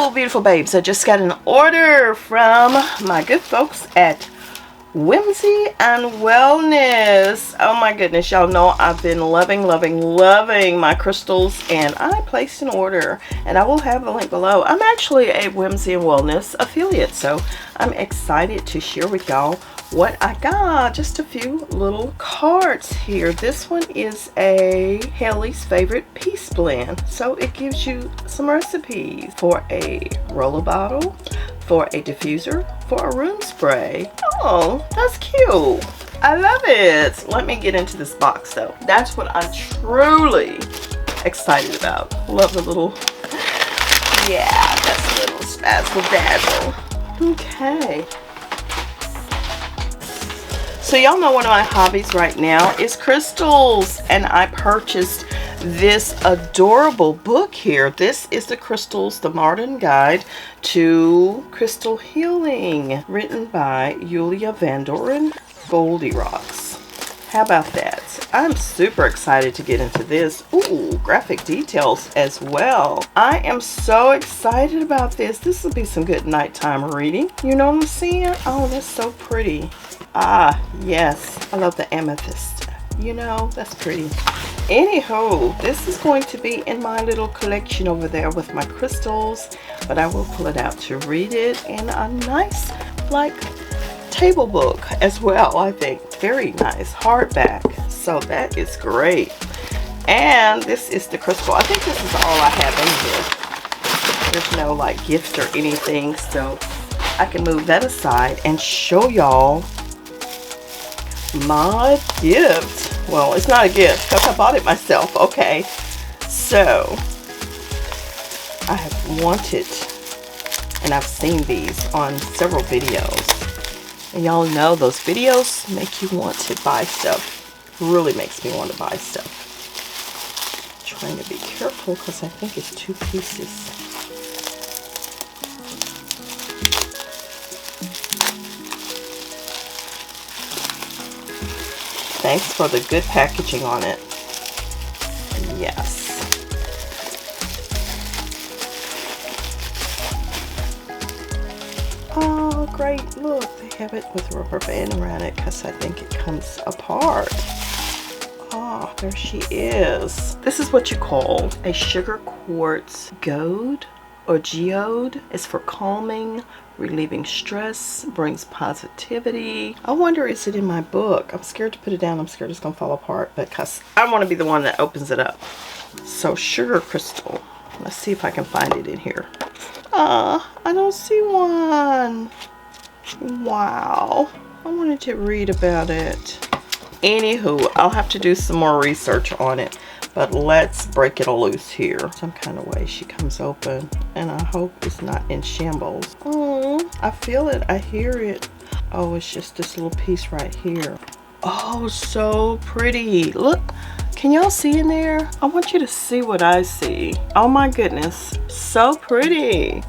Hello, beautiful babes. I just got an order from my good folks at Whimsy and Wellness. Oh my goodness, y'all know I've been loving my crystals, and I placed an order, and I will have the link below. I'm actually a Whimsy and Wellness affiliate, so I'm excited to share with y'all what I got. Just a few little cards here. This one is a Haley's favorite peace blend, so it gives you some recipes for a roller bottle, for a diffuser, for a room spray. Oh, that's cute. I love it. Let me get into this box though. That's what I'm truly excited about. Love the little, yeah, that's a little spazzle dazzle. Okay. So y'all know one of my hobbies right now is crystals, and I purchased this adorable book here. This is the Crystals, the Modern Guide to Crystal Healing, written by Julia Van Doren Goldie Rocks. How about that? I'm super excited to get into this. Ooh, graphic details as well. I am so excited about this. This will be some good nighttime reading. You know what I'm saying? Oh, that's so pretty. Ah, yes. I love the amethyst. You know, that's pretty. Anywho, this is going to be in my little collection over there with my crystals, but I will pull it out to read it in a nice, like, table book as well, I think. Very nice. Hardback. So that is great. And this is the crystal. I think this is all I have in here. There's no, like, gift or anything, so I can move that aside and show y'all my gift. Well, it's not a gift because I bought it myself. Okay, so I have wanted, and I've seen these on several videos, and y'all know those videos make you want to buy stuff. Really makes me want to buy stuff. Trying to be careful because I think it's 2 pieces. Thanks for the good packaging on it. Yes. Oh, great. Look, they have it with a rubber band around it because I think it comes apart. Oh, there she is. This is what you call a sugar quartz geode or geode. It's for calming, relieving stress, brings positivity. I wonder, is it in my book? I'm scared to put it down. I'm scared it's gonna fall apart because I want to be the one that opens it up. So sugar crystal. Let's see if I can find it in here. I don't see one. Wow. I wanted to read about it. Anywho, I'll have to do some more research on it. But let's break it loose here. Some kind of way she comes open. And I hope it's not in shambles. Oh, I feel it. I hear it. Oh, it's just this little piece right here. Oh, so pretty. Look. Can y'all see in there? I want you to see what I see. Oh my goodness. So pretty.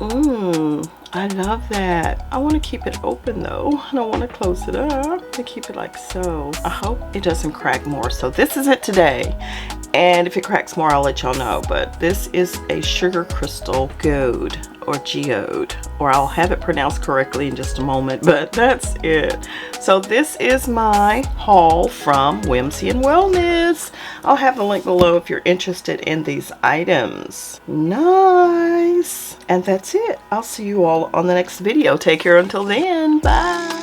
I love that. I want to keep it open though. I don't want to close it up. To keep it like so. I hope it doesn't crack more. So this is it today. And if it cracks more, I'll let y'all know. But this is a sugar crystal geode or geode, or I'll have it pronounced correctly in just a moment, but that's it. So this is my haul from Whimsy and Wellness. I'll have the link below if you're interested in these items. Nice. And that's it. I'll see you all on the next video. Take care until then. Bye.